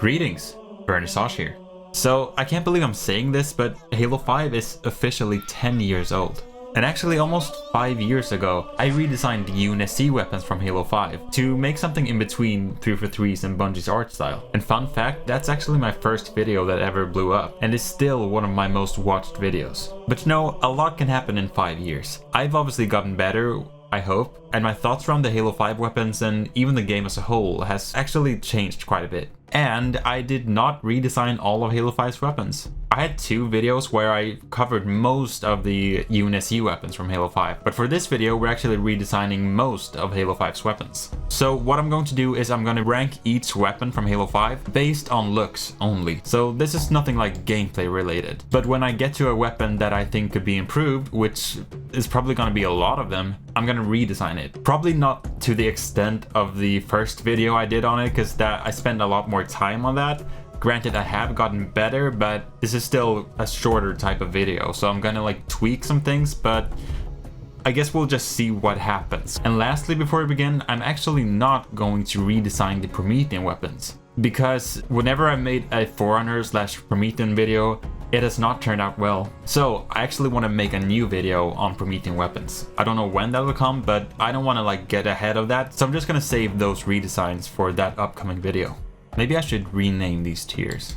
Greetings, Vernissage here. So, I can't believe I'm saying this, but Halo 5 is officially 10 years old. And actually almost 5 years ago, I redesigned the UNSC weapons from Halo 5 to make something in between 343's and Bungie's art style. And fun fact, that's actually my first video that ever blew up, and is still one of my most watched videos. But you know, a lot can happen in 5 years. I've obviously gotten better, I hope, and my thoughts around the Halo 5 weapons and even the game as a whole has actually changed quite a bit. And I did not redesign all of Halo 5's weapons. I had 2 videos where I covered most of the UNSC weapons from Halo 5, but for this video we're actually redesigning most of Halo 5's weapons. So what I'm going to do is I'm going to rank each weapon from Halo 5 based on looks only. So this is nothing like gameplay related. But when I get to a weapon that I think could be improved, which is probably going to be a lot of them, I'm going to redesign it. Probably not to the extent of the first video I did on it, because I spent a lot more time on that. Granted, I have gotten better, but this is still a shorter type of video, so I'm gonna like tweak some things, but I guess we'll just see what happens. And lastly, before we begin, I'm actually not going to redesign the Promethean weapons, because whenever I made a Forerunner/Promethean video, it has not turned out well. So I actually want to make a new video on Promethean weapons. I don't know when that will come, but I don't want to like get ahead of that, so I'm just gonna save those redesigns for that upcoming video. Maybe I should rename these tiers.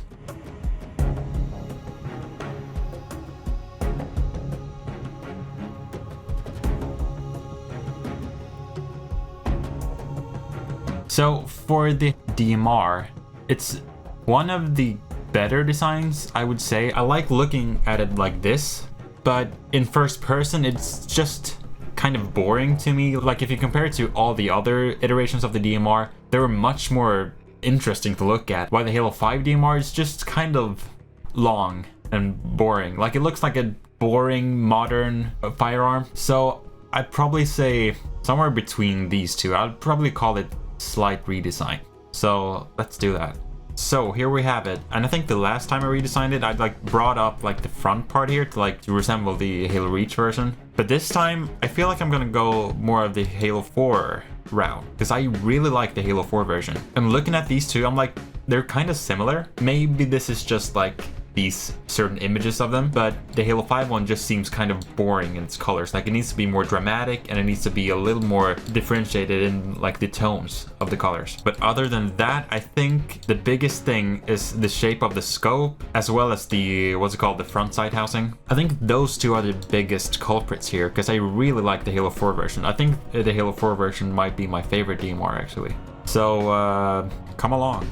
So for the DMR, it's one of the better designs, I would say. I like looking at it like this, but in first person it's just kind of boring to me. Like if you compare it to all the other iterations of the DMR, they were much more interesting to look at, while the Halo 5 DMR is just kind of long and boring. Like it looks like a boring modern firearm. So I'd probably say somewhere between these two. I'd probably call it slight redesign. So let's do that. So here we have it, and I think the last time I redesigned it, I'd like brought up like the front part here to resemble the Halo Reach version. But this time, I feel like I'm gonna go more of the Halo 4 route, because I really like the Halo 4 version. And looking at these two, I'm like, they're kind of similar. Maybe this is just like these certain images of them, but the Halo 5 one just seems kind of boring in its colors. Like it needs to be more dramatic, and it needs to be a little more differentiated in like the tones of the colors. But other than that, I think the biggest thing is the shape of the scope, as well as the, what's it called, the front sight housing. I think those two are the biggest culprits here, because I really like the Halo 4 version. I think the Halo 4 version might be my favorite DMR actually. So come along.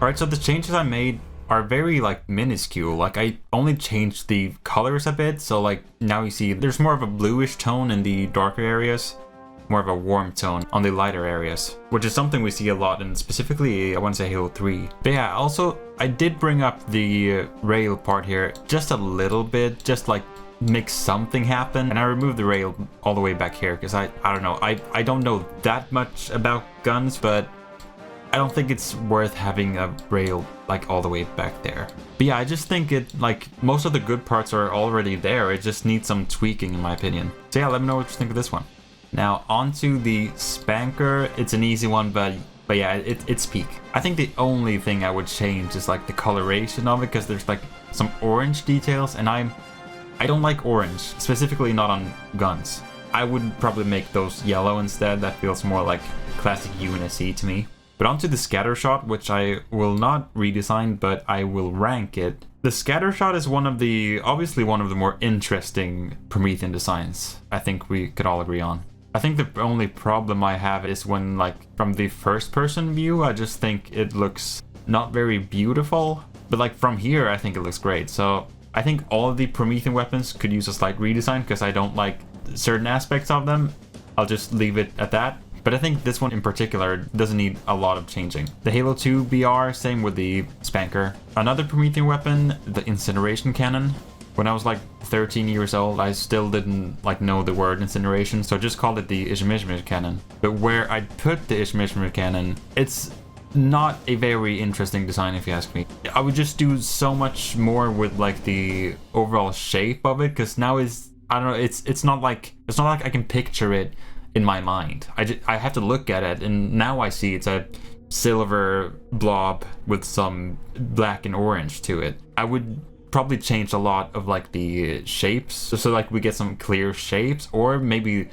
Alright, so the changes I made are very like minuscule. Like I only changed the colors a bit, so like now you see there's more of a bluish tone in the darker areas, more of a warm tone on the lighter areas, which is something we see a lot in specifically, I want to say Halo 3. But yeah, also I did bring up the rail part here just a little bit, just like make something happen, and I removed the rail all the way back here because I don't know, I don't know that much about guns, but I don't think it's worth having a rail like all the way back there. But yeah, I just think it, like, most of the good parts are already there. It just needs some tweaking in my opinion. So yeah, let me know what you think of this one. Now onto the spanker. It's an easy one, but yeah, it's peak. I think the only thing I would change is like the coloration of it, because there's like some orange details, and I don't like orange, specifically not on guns. I would probably make those yellow instead. That feels more like classic UNSC to me. But onto the scatter shot, which I will not redesign, but I will rank it. The scatter shot is obviously one of the more interesting Promethean designs. I think we could all agree on. I think the only problem I have is when, like, from the first person view, I just think it looks not very beautiful. But like from here, I think it looks great. So I think all of the Promethean weapons could use a slight redesign, because I don't like certain aspects of them. I'll just leave it at that. But I think this one in particular doesn't need a lot of changing. The Halo 2 BR, same with the Spanker. Another Promethean weapon, the Incineration Cannon. When I was like 13 years old, I still didn't like know the word incineration, so I just called it the Ishmishmish Cannon. But where I put the Ishmishmish Cannon, it's not a very interesting design if you ask me. I would just do so much more with like the overall shape of it, because now I don't know, it's not like I can picture it in my mind. I have to look at it, and now I see it's a silver blob with some black and orange to it. I would probably change a lot of like the shapes, so like we get some clear shapes, or maybe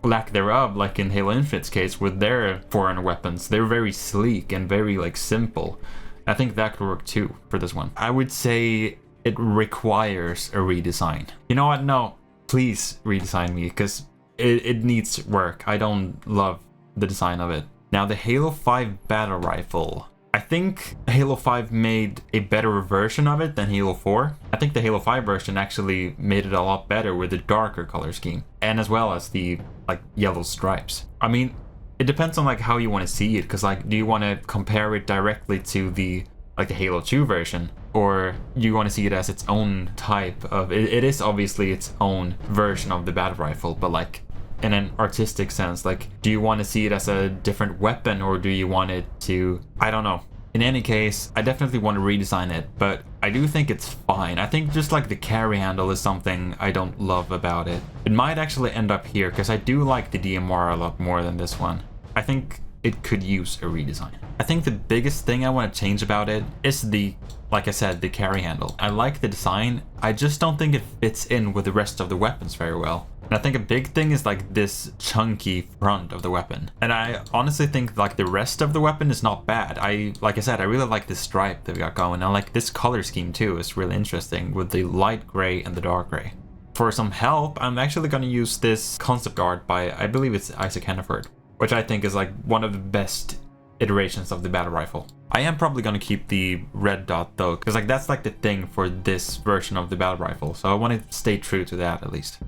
lack thereof, like in Halo Infinite's case with their foreign weapons. They're very sleek and very like simple. I think that could work too for this one. I would say it requires a redesign. You know what? No, please redesign me, because it needs work. I don't love the design of it. Now the Halo 5 battle rifle. I think Halo 5 made a better version of it than Halo 4. I think the Halo 5 version actually made it a lot better with the darker color scheme, and as well as the like yellow stripes. I mean, it depends on like how you want to see it, because like, do you want to compare it directly to the like the Halo 2 version, or you want to see it as its own type of it is obviously its own version of the battle rifle, but like in an artistic sense, like, do you want to see it as a different weapon, or do you want it to, I don't know. In any case, I definitely want to redesign it, but I do think it's fine. I think just like the carry handle is something I don't love about it. It might actually end up here, because I do like the DMR a lot more than this one. I think it could use a redesign. I think the biggest thing I want to change about it is the, like I said, the carry handle. I like the design, I just don't think it fits in with the rest of the weapons very well. And I think a big thing is like this chunky front of the weapon. And I honestly think like the rest of the weapon is not bad. Like I said, I really like this stripe that we got going. I like this color scheme too. It's really interesting with the light gray and the dark gray. For some help, I'm actually going to use this concept art by, I believe it's Isaac Hannaford, which I think is like one of the best iterations of the battle rifle. I am probably going to keep the red dot though, because like that's like the thing for this version of the battle rifle. So I want to stay true to that at least.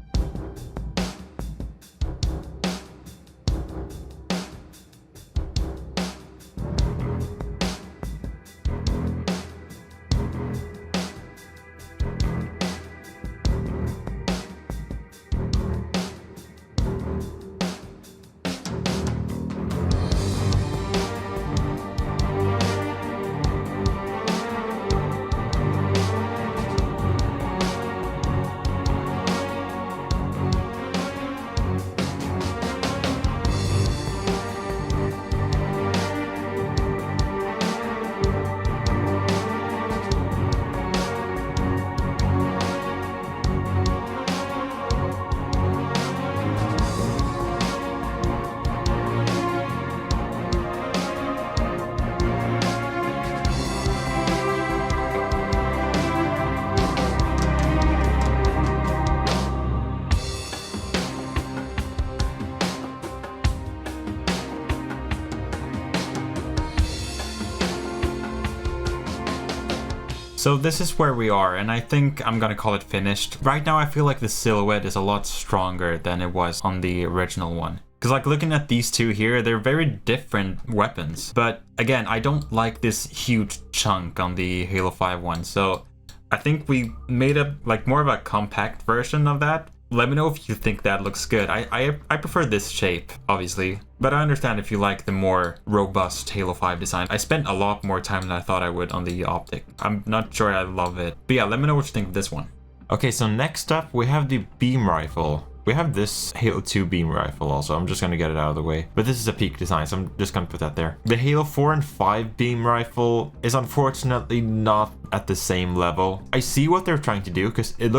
So this is where we are, and I think I'm gonna call it finished. Right now I feel like the silhouette is a lot stronger than it was on the original one. Because like looking at these two here, they're very different weapons. But again, I don't like this huge chunk on the Halo 5 one, so I think we made a like more of a compact version of that. Let me know if you think that looks good. I prefer this shape, obviously, but I understand if you like the more robust Halo 5 design. I spent a lot more time than I thought I would on the optic. I'm not sure I love it. But yeah, let me know what you think of this one. Okay, so next up we have the beam rifle. We have this Halo 2 beam rifle also. I'm just going to get it out of the way. But this is a peak design, so I'm just going to put that there. The Halo 4 and 5 beam rifle is unfortunately not at the same level. I see what they're trying to do because it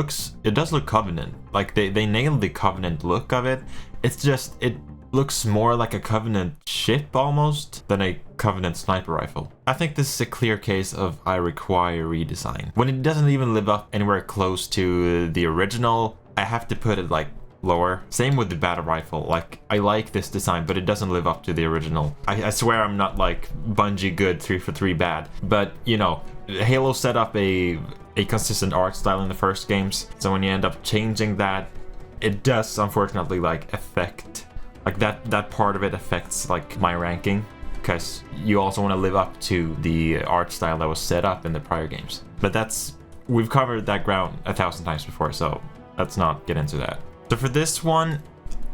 does look Covenant. Like they nailed the Covenant look of it. It's just, it looks more like a Covenant ship almost than a Covenant sniper rifle. I think this is a clear case of I require redesign. When it doesn't even live up anywhere close to the original, I have to put it like lower. Same with the battle rifle. Like, I like this design, but it doesn't live up to the original. I swear I'm not like Bungie good 3 for 3 bad, but you know, Halo set up a consistent art style in the first games, so when you end up changing that, it does unfortunately like affect like that part of it affects like my ranking, because you also want to live up to the art style that was set up in the prior games. But we've covered that ground 1,000 times before, so let's not get into that. So for this one,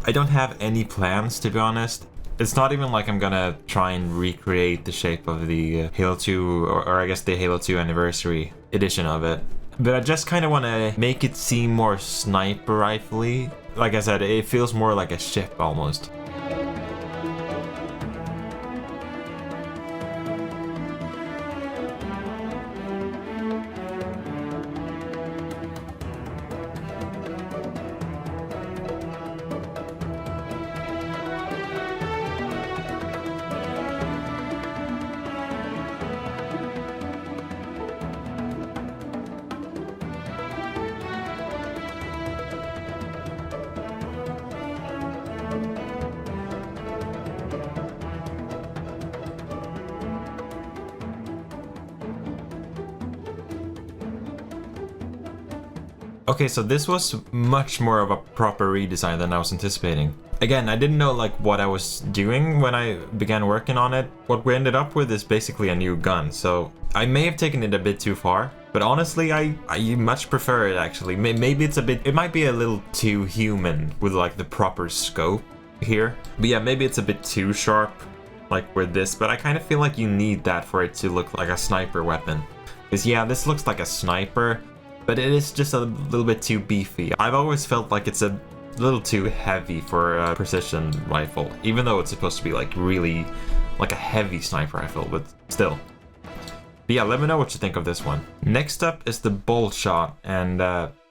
I don't have any plans, to be honest. It's not even like I'm gonna try and recreate the shape of the Halo 2, or I guess the Halo 2 anniversary edition of it. But I just kind of want to make it seem more sniper rifle-y. Like I said, it feels more like a ship almost. Okay, so this was much more of a proper redesign than I was anticipating. Again, I didn't know like what I was doing when I began working on it. What we ended up with is basically a new gun, so I may have taken it a bit too far, but honestly, I much prefer it actually. Maybe it might be a little too human with like the proper scope here. But yeah, maybe it's a bit too sharp like with this, but I kind of feel like you need that for it to look like a sniper weapon. Because yeah, this looks like a sniper, but it is just a little bit too beefy. I've always felt like it's a little too heavy for a precision rifle, even though it's supposed to be like really like a heavy sniper rifle, but still. But yeah, let me know what you think of this one. Next up is the bolt shot, and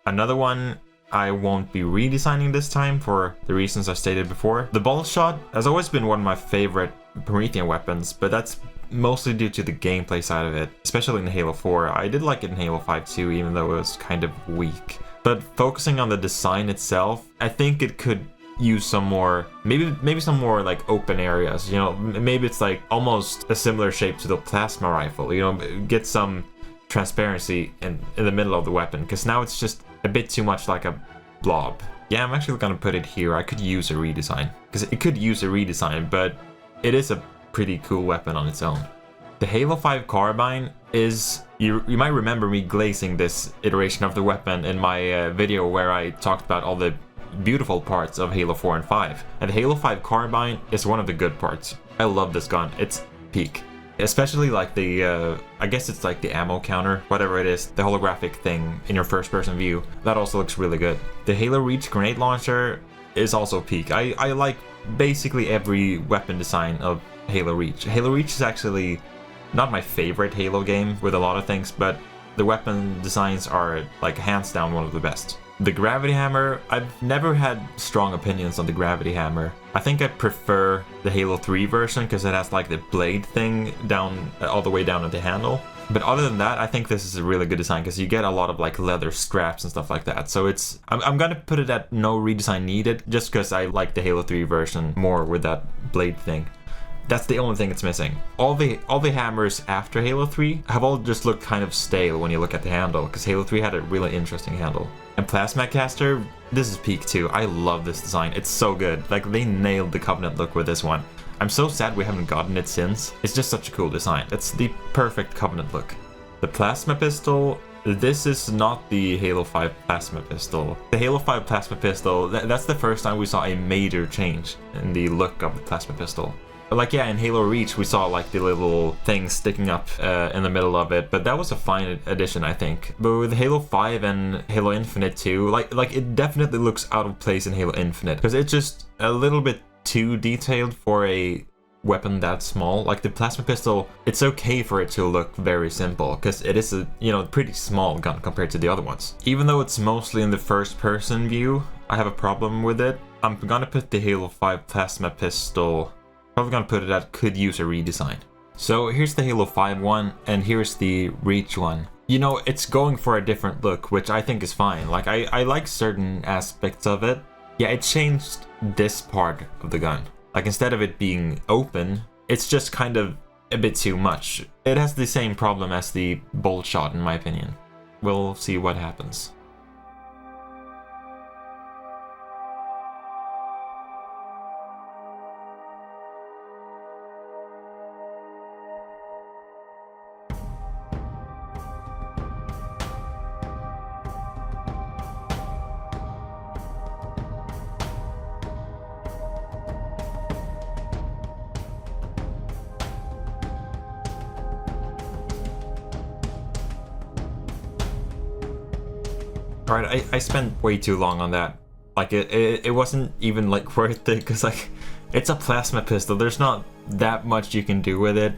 another one I won't be redesigning this time for the reasons I stated before. The bolt shot has always been one of my favorite Promethean weapons, but that's mostly due to the gameplay side of it, especially in Halo 4. I did like it in Halo 5 too, even though it was kind of weak. But focusing on the design itself, I think it could use some more, maybe some more like open areas, you know, maybe it's like almost a similar shape to the plasma rifle, you know, get some transparency in the middle of the weapon, because now it's just a bit too much like a blob. Yeah, I'm actually gonna put it here. I could use a redesign, because it could use a redesign, but it is a pretty cool weapon on its own. The Halo 5 carbine is, you might remember me glazing this iteration of the weapon in my video where I talked about all the beautiful parts of Halo 4 and 5. And the Halo 5 carbine is one of the good parts. I love this gun, it's peak. Especially like the, I guess it's like the ammo counter, whatever it is, the holographic thing in your first person view, that also looks really good. The Halo Reach grenade launcher is also peak. I like basically every weapon design of Halo Reach. Halo Reach is actually not my favorite Halo game with a lot of things, but the weapon designs are like hands down one of the best. The Gravity Hammer, I've never had strong opinions on the Gravity Hammer. I think I prefer the Halo 3 version because it has like the blade thing down all the way down at the handle. But other than that, I think this is a really good design because you get a lot of like leather straps and stuff like that. So I'm gonna put it at no redesign needed just because I like the Halo 3 version more with that blade thing. That's the only thing it's missing. All the hammers after Halo 3 have all just looked kind of stale when you look at the handle, because Halo 3 had a really interesting handle. And Plasma Caster, this is peak too. I love this design. It's so good. Like, they nailed the Covenant look with this one. I'm so sad we haven't gotten it since. It's just such a cool design. It's the perfect Covenant look. The Plasma Pistol, this is not the Halo 5 Plasma Pistol. The Halo 5 Plasma Pistol, that's the first time we saw a major change in the look of the Plasma Pistol. Like, yeah, in Halo Reach, we saw like the little thing sticking up in the middle of it, but that was a fine addition, I think. But with Halo 5 and Halo Infinite too, like it definitely looks out of place in Halo Infinite, because it's just a little bit too detailed for a weapon that small. Like the Plasma Pistol, it's okay for it to look very simple, because it is a, you know, pretty small gun compared to the other ones. Even though it's mostly in the first person view, I have a problem with it. I'm gonna put the Halo 5 Plasma Pistol, probably gonna put it at could use a redesign. So here's the Halo 5 one, and here's the Reach one. You know, it's going for a different look, which I think is fine. Like, I like certain aspects of it. Yeah, it changed this part of the gun. Like, instead of it being open, it's just kind of a bit too much. It has the same problem as the bolt shot, in my opinion. We'll see what happens. Alright, I spent way too long on that. Like, it wasn't even, like, worth it, because, like, it's a plasma pistol. There's not that much you can do with it.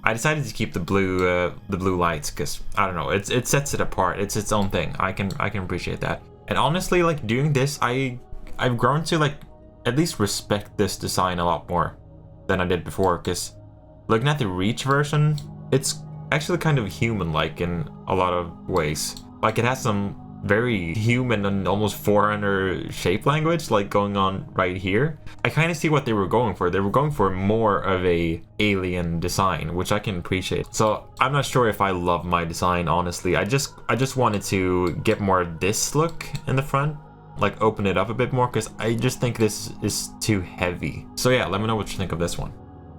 I decided to keep the blue lights, because, I don't know, it sets it apart. It's its own thing. I can appreciate that. And honestly, like, doing this, I've grown to, like, at least respect this design a lot more than I did before, because looking at the Reach version, it's actually kind of human-like in a lot of ways. Like, it has some very human and almost Forerunner shape language like going on right here. I kind of see what they were going for. They were going for more of a alien design, which I can appreciate. So I'm not sure if I love my design, honestly. I just wanted to get more of this look in the front, like open it up a bit more, because I just think this is too heavy. So yeah, let me know what you think of this one.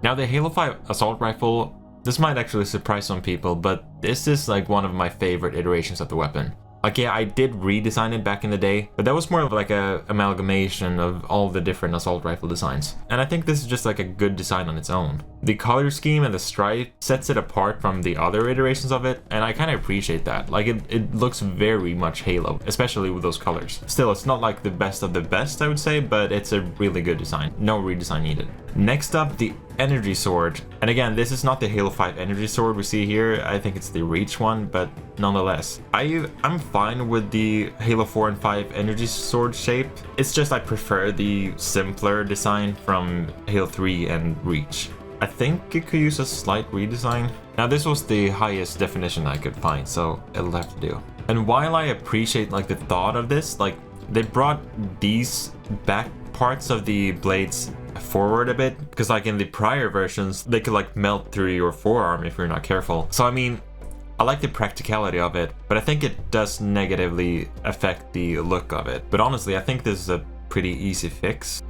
Now the Halo 5 assault rifle, this might actually surprise some people, but this is like one of my favorite iterations of the weapon. Like, yeah, I did redesign it back in the day, but that was more of like a amalgamation of all the different assault rifle designs. And I think this is just like a good design on its own. The color scheme and the stripe sets it apart from the other iterations of it, and I kind of appreciate that. Like, it looks very much Halo, especially with those colors. Still, it's not like the best of the best, I would say, but it's a really good design. No redesign needed. Next up, the energy sword. And again, this is not the Halo 5 energy sword we see here. I think it's the Reach one, but nonetheless, I'm fine with the Halo 4 and 5 energy sword shape. It's just I prefer the simpler design from Halo 3 and Reach. I think it could use a slight redesign. Now this was the highest definition I could find, so it'll have to do. And while I appreciate like the thought of this, like they brought these back parts of the blades forward a bit, because like in the prior versions they could like melt through your forearm if you're not careful. So I mean, I like the practicality of it, but I think it does negatively affect the look of it. But honestly, I think this is a pretty easy fix.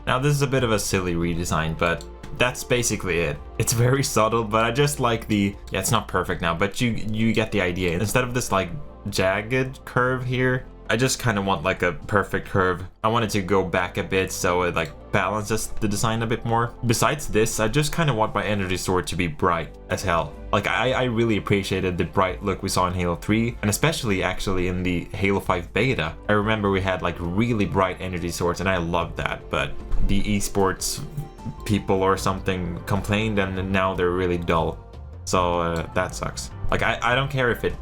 Now this is a bit of a silly redesign, but that's basically it. It's very subtle, but I just like the, yeah, it's not perfect now, but you get the idea. Instead of this like jagged curve here, I just kind of want like a perfect curve. I want it to go back a bit so it like balances the design a bit more. Besides this, I just kind of want my energy sword to be bright as hell. Like I really appreciated the bright look we saw in Halo 3, and especially actually in the Halo 5 beta. I remember we had like really bright energy swords and I loved that, but the esports people or something complained and now they're really dull. So that sucks. Like I don't care if it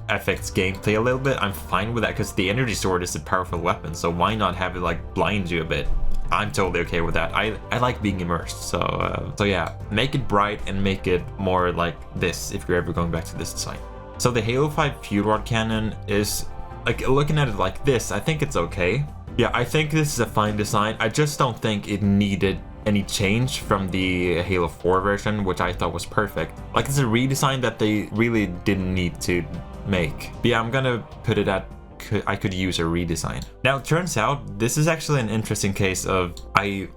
affects gameplay a little bit. I'm fine with that because the energy sword is a powerful weapon, so why not have it like blind you a bit? I'm totally okay with that. I like being immersed, so yeah, make it bright and make it more like this if you're ever going back to this design. So the Halo 5 fuel rod cannon is, like, looking at it like this, I think it's okay. Yeah, I think this is a fine design. I just don't think it needed any change from the Halo 4 version, which I thought was perfect. Like, it's a redesign that they really didn't need to make. But yeah, I'm gonna put it at I could use a redesign. Now it turns out this is actually an interesting case of I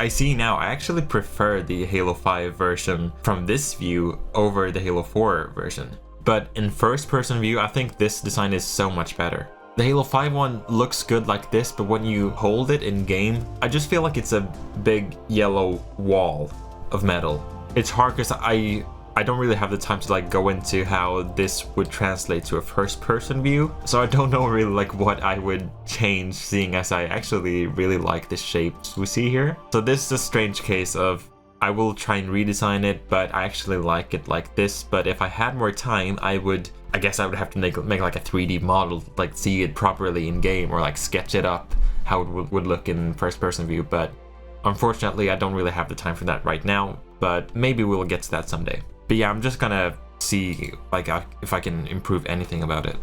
see now I actually prefer the Halo 5 version from this view over the Halo 4 version. But in first person view, I think this design is so much better. The Halo 5 one looks good like this, but when you hold it in game, I just feel like it's a big yellow wall of metal. It's hard because I don't really have the time to like go into how this would translate to a first person view. So I don't know really like what I would change, seeing as I actually really like the shapes we see here. So this is a strange case of I will try and redesign it, but I actually like it like this. But if I had more time, I guess I would have to make like a 3D model, like see it properly in game, or like sketch it up how it would look in first person view. But unfortunately, I don't really have the time for that right now, but maybe we'll get to that someday. But yeah, I'm just gonna see like if I can improve anything about it.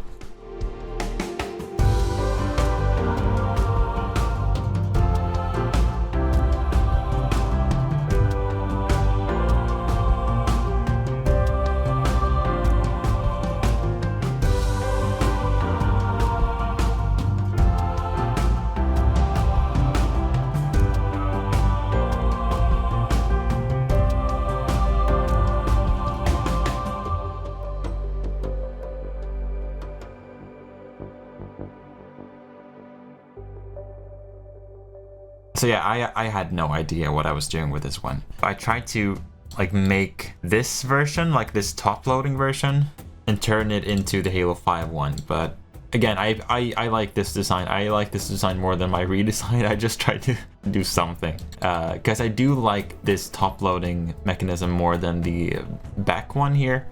So yeah, I had no idea what I was doing with this one. I tried to like make this version, like this top loading version, and turn it into the Halo 5 one, but again, I like this design. I like this design more than my redesign. I just tried to do something. Because I do like this top loading mechanism more than the back one here.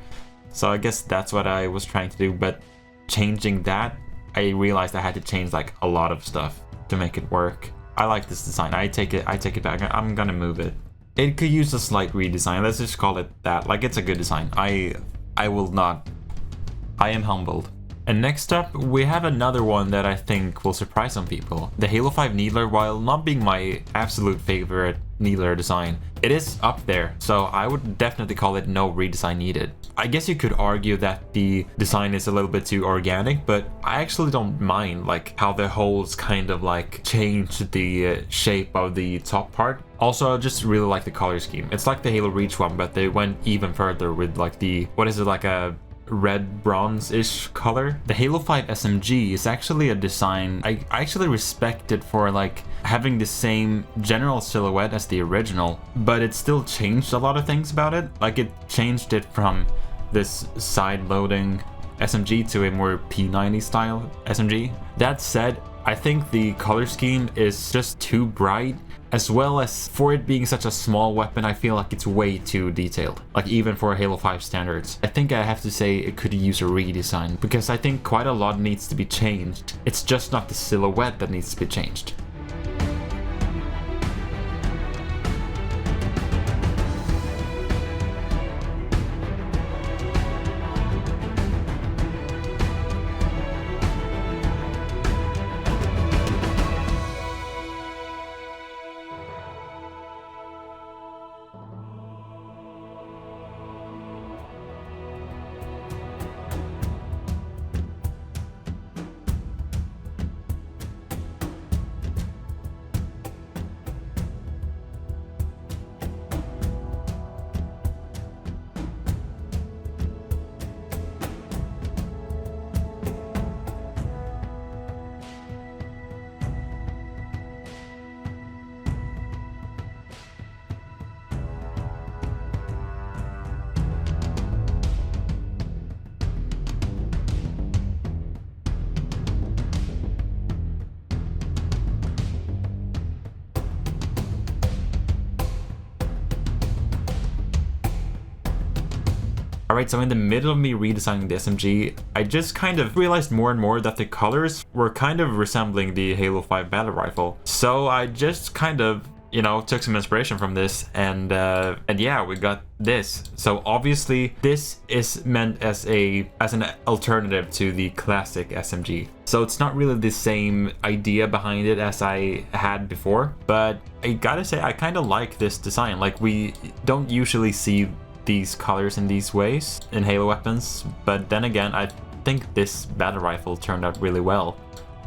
So I guess that's what I was trying to do. But changing that, I realized I had to change like a lot of stuff to make it work. I like this design. I take it back. I'm gonna move it. It could use a slight redesign. Let's just call it that. Like, it's a good design. I am humbled. And next up, we have another one that I think will surprise some people. The Halo 5 Needler, while not being my absolute favorite Needler design, it is up there, so I would definitely call it no redesign needed. I guess you could argue that the design is a little bit too organic, but I actually don't mind like how the holes kind of like changed the shape of the top part. Also, I just really like the color scheme. It's like the Halo Reach one, but they went even further with like the, what is it, like a red bronze-ish color. The Halo 5 SMG is actually a design I actually respect it for, like having the same general silhouette as the original, but it still changed a lot of things about it. Like, it changed it from this side-loading SMG to a more P90 style SMG. That said, I think the color scheme is just too bright, as well as for it being such a small weapon, I feel like it's way too detailed. Like, even for Halo 5 standards. I think I have to say it could use a redesign, because I think quite a lot needs to be changed. It's just not the silhouette that needs to be changed. Alright, so in the middle of me redesigning the SMG, I just kind of realized more and more that the colors were kind of resembling the Halo 5 battle rifle. So I just kind of, you know, took some inspiration from this, and yeah, we got this. So obviously this is meant as an alternative to the classic SMG. So it's not really the same idea behind it as I had before, but I gotta say I kind of like this design. Like, we don't usually see these colors in these ways in Halo weapons, but then again, I think this battle rifle turned out really well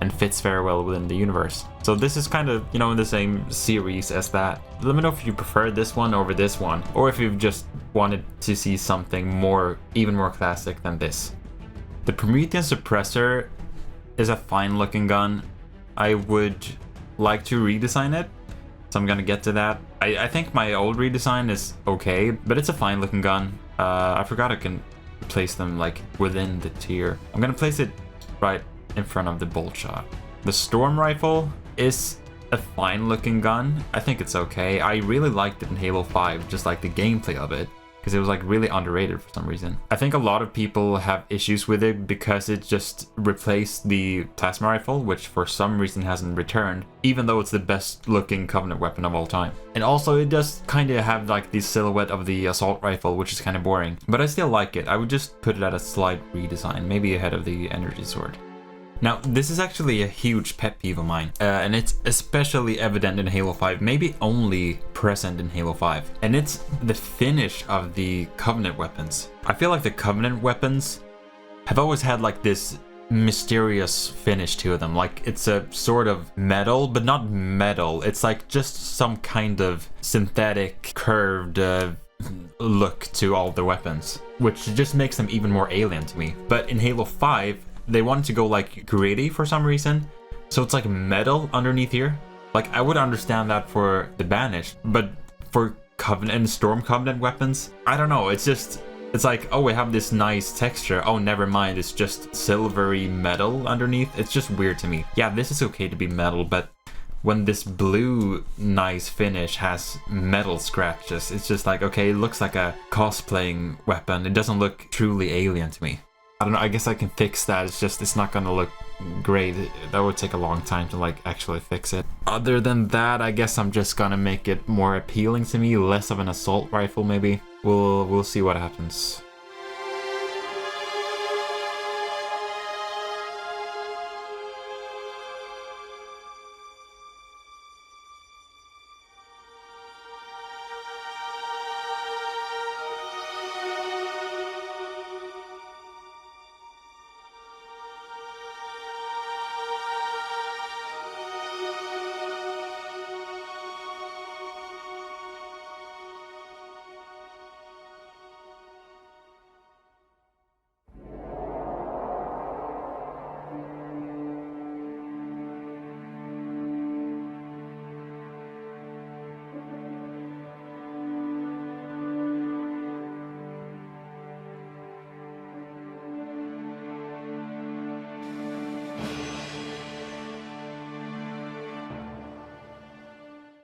and fits very well within the universe. So this is kind of, you know, in the same series as that. Let me know if you prefer this one over this one, or if you've just wanted to see something more, even more classic than this. The Promethean Suppressor is a fine looking gun. I would like to redesign it, so I'm gonna get to that. I think my old redesign is okay, but it's a fine looking gun. I forgot I can place them like within the tier. I'm gonna place it right in front of the bolt shot. The Storm Rifle is a fine looking gun. I think it's okay. I really liked it in Halo 5, just like the gameplay of it, because it was like really underrated for some reason. I think a lot of people have issues with it because it just replaced the plasma rifle, which for some reason hasn't returned, even though it's the best looking Covenant weapon of all time. And also it does kind of have like the silhouette of the assault rifle, which is kind of boring, but I still like it. I would just put it at a slight redesign, maybe ahead of the energy sword. Now, this is actually a huge pet peeve of mine, and it's especially evident in Halo 5, maybe only present in Halo 5, and it's the finish of the Covenant weapons. I feel like the Covenant weapons have always had like this mysterious finish to them, like it's a sort of metal, but not metal. It's like just some kind of synthetic curved look to all the weapons, which just makes them even more alien to me. But in Halo 5, they wanted to go like gritty for some reason, so it's like metal underneath here, Like, I would understand that for the Banished, but for Covenant and Storm Covenant weapons, I don't know, it's like, oh, we have this nice texture, oh, never mind, it's just silvery metal underneath. It's just weird to me. Yeah, this is okay to be metal, but when this blue nice finish has metal scratches, it's just like, okay, it looks like a cosplaying weapon. It doesn't look truly alien to me. I don't know, I guess I can fix that. It's just, it's not gonna look great. That would take a long time to like actually fix it. Other than that, I guess I'm just gonna make it more appealing to me, less of an assault rifle maybe. We'll see what happens.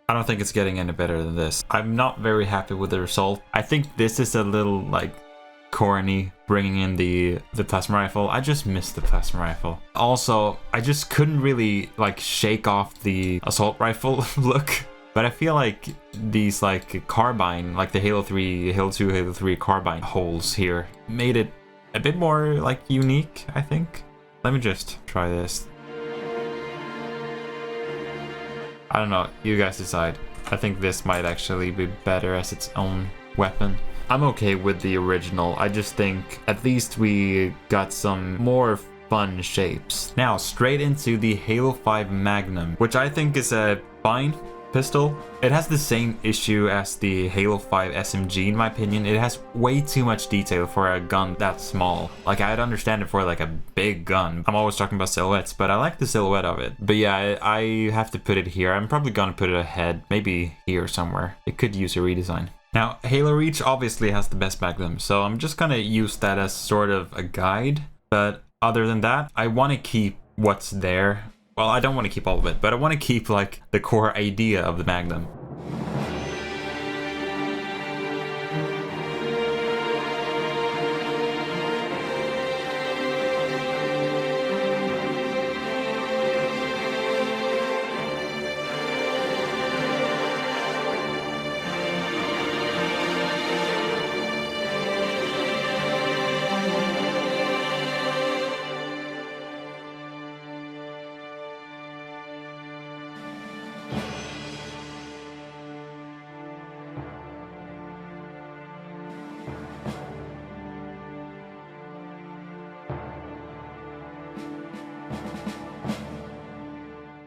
I don't think it's getting any better than this. I'm not very happy with the result. I think this is a little like corny, bringing in the plasma rifle. I just missed the plasma rifle. Also, I just couldn't really like shake off the assault rifle look. But I feel like these like carbine, like the Halo 3, Halo 2, Halo 3 carbine holes here made it a bit more like unique, I think. Let me just try this. I don't know, you guys decide. I think this might actually be better as its own weapon. I'm okay with the original. I just think at least we got some more fun shapes. Now, straight into the Halo 5 Magnum, which I think is a fine pistol. It has the same issue as the Halo 5 SMG in my opinion. It has way too much detail for a gun that small. Like, I'd understand it for like a big gun. I'm always talking about silhouettes, but I like the silhouette of it. But yeah, I have to put it here. I'm probably gonna put it ahead, maybe here somewhere. It could use a redesign. Now, Halo Reach obviously has the best Magnum, so I'm just gonna use that as sort of a guide. But other than that, I want to keep what's there. Well, I don't want to keep all of it, but I want to keep like the core idea of the Magnum.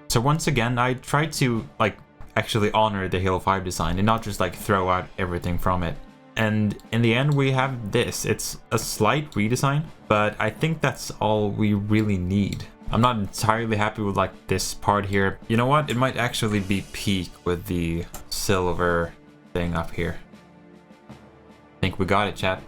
So once again, I tried to like actually honor the Halo 5 design and not just like throw out everything from it. And in the end, we have this. It's a slight redesign, but I think that's all we really need. I'm not entirely happy with like this part here. You know what? It might actually be peak with the silver thing up here. I think we got it, chat.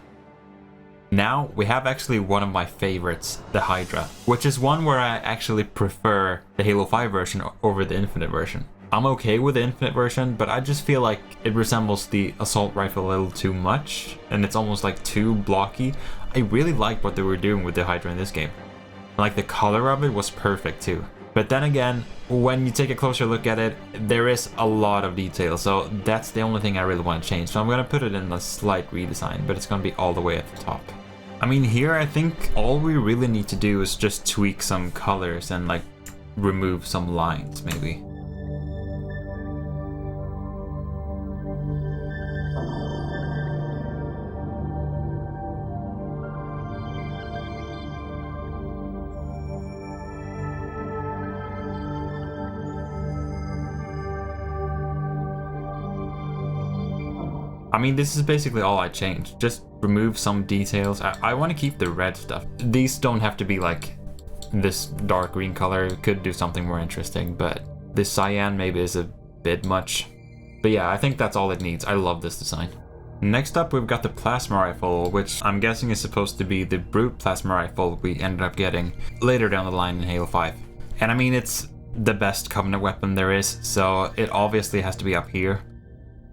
Now we have actually one of my favorites, the Hydra, which is one where I actually prefer the Halo 5 version over the Infinite version. I'm okay with the Infinite version, but I just feel like it resembles the assault rifle a little too much, and it's almost like too blocky. I really liked what they were doing with the Hydra in this game. Like, the color of it was perfect too. But then again, when you take a closer look at it, there is a lot of detail, so that's the only thing I really want to change. So I'm gonna put it in a slight redesign, but it's gonna be all the way at the top. I mean, here I think all we really need to do is just tweak some colors and like remove some lines maybe. I mean, this is basically all I changed. Just remove some details. I want to keep the red stuff. These don't have to be like this dark green color. It could do something more interesting, but This cyan maybe is a bit much. But yeah, I think that's all it needs. I love this design. Next up, we've got the plasma rifle, which I'm guessing is supposed to be the brute plasma rifle we ended up getting later down the line in Halo 5. And I mean, it's the best Covenant weapon there is, so it obviously has to be up here.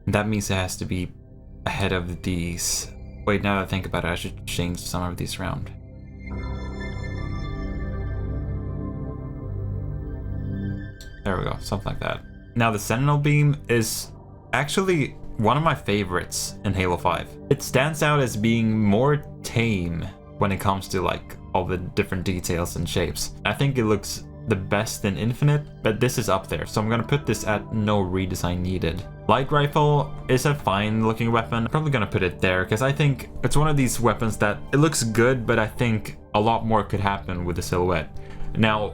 That means it has to be ahead of these. Wait, now that I think about it, I should change some of these around. There we go, something like that. Now the Sentinel beam is actually one of my favorites in Halo 5. It stands out as being more tame when it comes to like all the different details and shapes. I think it looks the best in Infinite, but this is up there, so I'm gonna put this at no redesign needed. Light rifle is a fine looking weapon. I'm probably gonna put it there because I think it's one of these weapons that it looks good, but I think a lot more could happen with the silhouette. Now,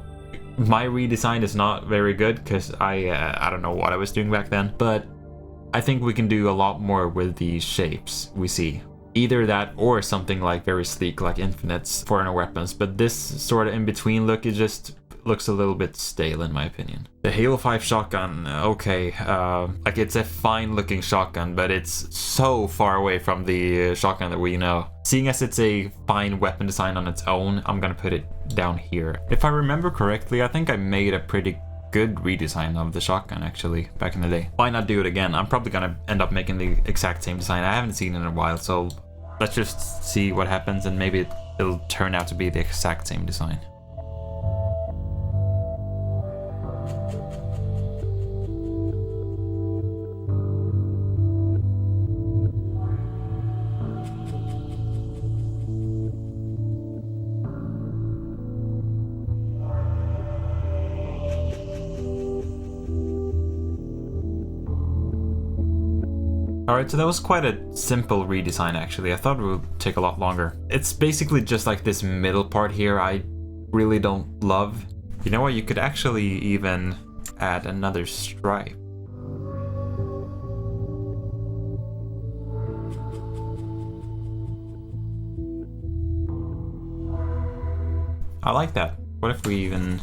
my redesign is not very good because I don't know what I was doing back then, but I think we can do a lot more with the shapes we see. Either that or something like very sleek like Infinite's for our weapons, but this sort of in-between look, it just looks a little bit stale in my opinion. The Halo 5 shotgun, okay, like it's a fine looking shotgun, but it's so far away from the shotgun that we know. Seeing as it's a fine weapon design on its own, I'm gonna put it down here. If I remember correctly, I think I made a pretty good redesign of the shotgun actually back in the day. Why not do it again? I'm probably gonna end up making the exact same design. I haven't seen it in a while, so let's just see what happens and maybe it'll turn out to be the exact same design. Alright, so that was quite a simple redesign actually. I thought it would take a lot longer. It's basically just like this middle part here I really don't love. You know what, you could actually even add another stripe. I like that. What if we even...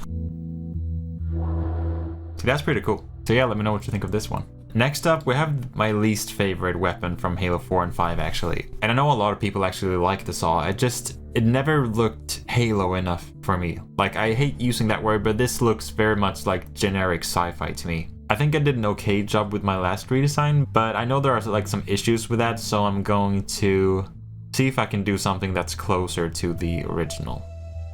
See, that's pretty cool. So yeah, let me know what you think of this one. Next up, we have my least favorite weapon from Halo 4 and 5 actually. And I know a lot of people actually like the saw. It never looked Halo enough for me. Like, I hate using that word, but this looks very much like generic sci-fi to me. I think I did an okay job with my last redesign, but I know there are like some issues with that, so I'm going to see if I can do something that's closer to the original.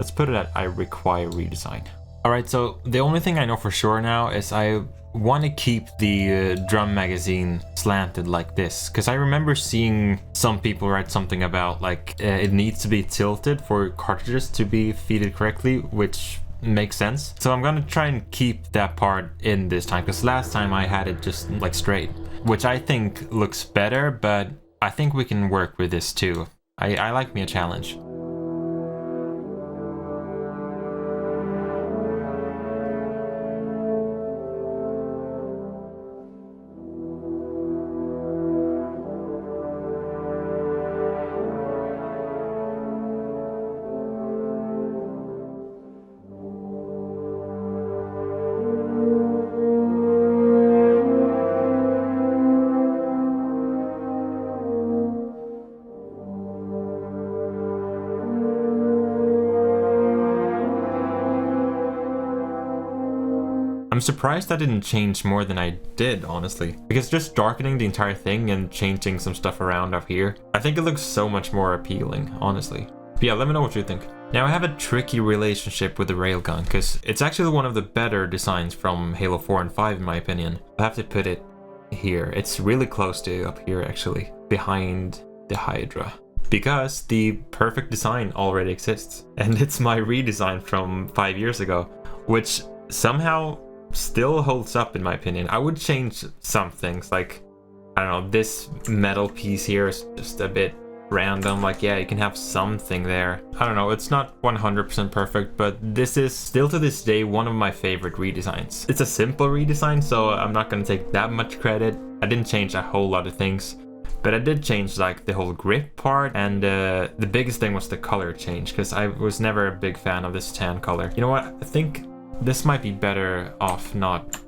Let's put it at I require redesign. Alright, so the only thing I know for sure now is I want to keep the drum magazine slanted like this, because I remember seeing some people write something about like it needs to be tilted for cartridges to be feeded correctly, which makes sense. So I'm gonna try and keep that part in this time, because last time I had it just like straight, which I think looks better, but I think we can work with this too. I like me a challenge. I'm surprised I didn't change more than I did, honestly. Because just darkening the entire thing and changing some stuff around up here, I think it looks so much more appealing, honestly. But yeah, let me know what you think. Now I have a tricky relationship with the railgun, because it's actually one of the better designs from Halo 4 and 5 in my opinion. I have to put it here. It's really close to up here actually, behind the Hydra. Because the perfect design already exists. And it's my redesign from 5 years ago, which somehow still holds up in my opinion. I would change some things, like, I don't know, this metal piece here is just a bit random. Like, yeah, you can have something there. I don't know, it's not 100% perfect, but this is still to this day one of my favorite redesigns. It's a simple redesign, so I'm not gonna take that much credit. I didn't change a whole lot of things, but I did change like the whole grip part, and the biggest thing was the color change, because I was never a big fan of this tan color. You know what, I think this might be better off not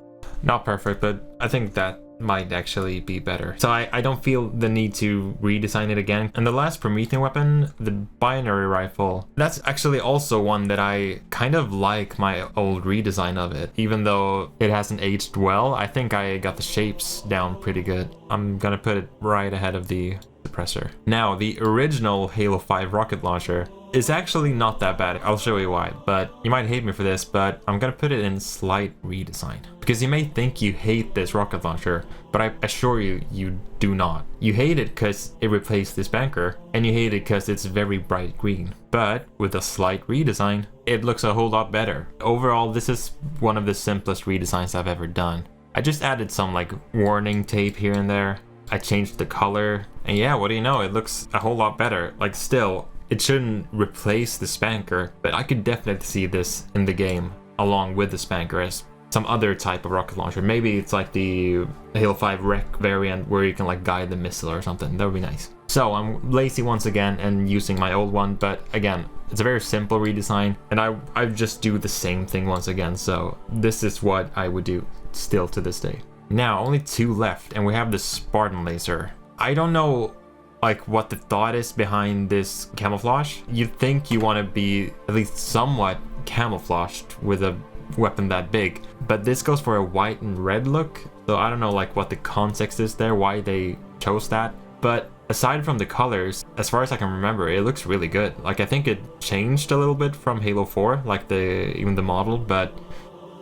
Not perfect, but I think that might actually be better. So I don't feel the need to redesign it again. And the last Promethean weapon, the binary rifle, that's actually also one that I kind of like my old redesign of it. Even though it hasn't aged well, I think I got the shapes down pretty good. I'm gonna put it right ahead of the suppressor. Now, the original Halo 5 rocket launcher is actually not that bad. I'll show you why, but you might hate me for this, but I'm gonna put it in slight redesign. Because you may think you hate this rocket launcher, but I assure you, you do not. You hate it because it replaced this banker, and you hate it because it's very bright green. But with a slight redesign, it looks a whole lot better. Overall, this is one of the simplest redesigns I've ever done. I just added some like warning tape here and there. I changed the color, and yeah, what do you know, it looks a whole lot better. Like still, it shouldn't replace the spanker, but I could definitely see this in the game along with the spanker as some other type of rocket launcher. Maybe it's like the Halo 5 Rec variant where you can like guide the missile or something. That would be nice. So I'm lazy once again and using my old one, but again, it's a very simple redesign, and I just do the same thing once again. So this is what I would do still to this day. Now, only 2 left, and we have the Spartan laser. I don't know like what the thought is behind this camouflage. You'd think you want to be at least somewhat camouflaged with a weapon that big, but this goes for a white and red look, so I don't know like what the context is there, why they chose that. But aside from the colors, as far as I can remember, it looks really good. Like I think it changed a little bit from Halo 4, like even the model, but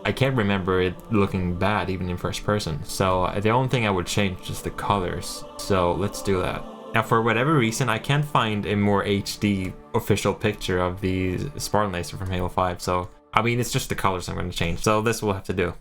I can't remember it looking bad even in first person. So the only thing I would change is the colors, so let's do that. Now, for whatever reason, I can't find a more HD official picture of the Spartan laser from Halo 5, so I mean, it's just the colors I'm going to change, so this will have to do.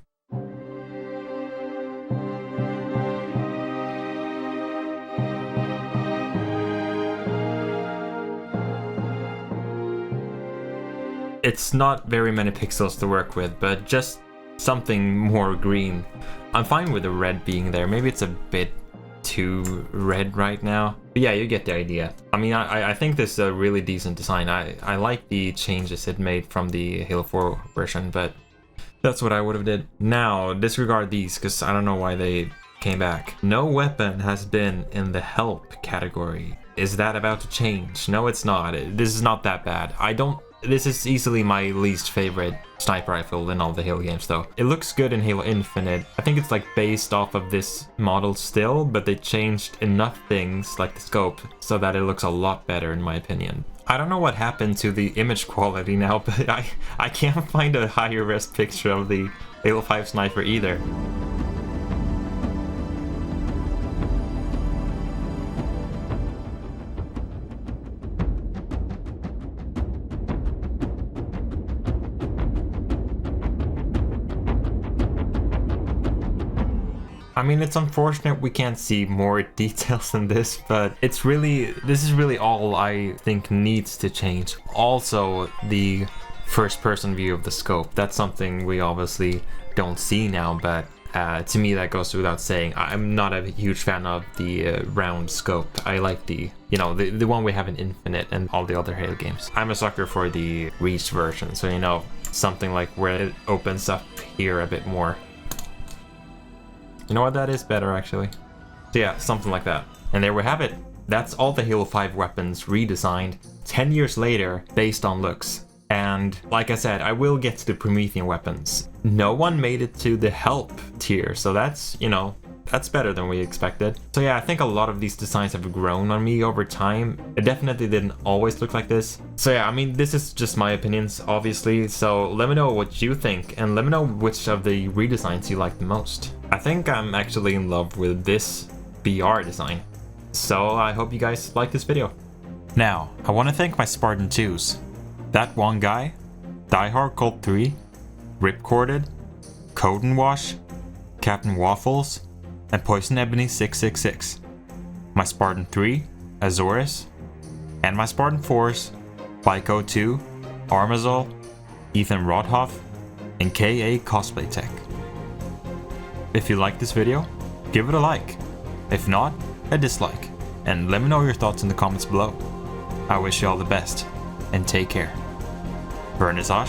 It's not very many pixels to work with, but just something more green. I'm fine with the red being there. Maybe it's a bit too red right now, but yeah, you get the idea. I mean, I think this is a really decent design. I like the changes it made from the Halo 4 version, but that's what I would have did. Now disregard these because I don't know why they came back. No weapon has been in the help category. Is that about to change? No, it's not. This is not that bad. This is easily my least favorite sniper rifle in all the Halo games though. It looks good in Halo Infinite. I think it's like based off of this model still, but they changed enough things like the scope so that it looks a lot better in my opinion. I don't know what happened to the image quality now, but I can't find a higher res picture of the Halo 5 sniper either. I mean, it's unfortunate we can't see more details than this, but this is really all I think needs to change. Also, the first person view of the scope. That's something we obviously don't see now, but to me that goes without saying. I'm not a huge fan of the round scope. I like the one we have in Infinite and all the other Halo games. I'm a sucker for the Reach version, so something like where it opens up here a bit more. You know what, that is better actually. So yeah, something like that. And there we have it. That's all the Halo 5 weapons redesigned 10 years later based on looks. And like I said, I will get to the Promethean weapons. No one made it to the help tier, so that's better than we expected. So yeah, I think a lot of these designs have grown on me over time. It definitely didn't always look like this. So yeah, I mean, this is just my opinions, obviously. So let me know what you think, and let me know which of the redesigns you like the most. I think I'm actually in love with this BR design. So I hope you guys like this video. Now, I want to thank my Spartan 2s. That one guy, Diehard Colt 3, Ripcorded, Code and Wash, Captain Waffles, and Poison Ebony 666. My Spartan 3, Azores, and my Spartan 4s, Byko 2, Armazol, Ethan Rodhoff, and KA Cosplay Tech. If you like this video, give it a like. If not, a dislike. And let me know your thoughts in the comments below. I wish you all the best, and take care. Redesign.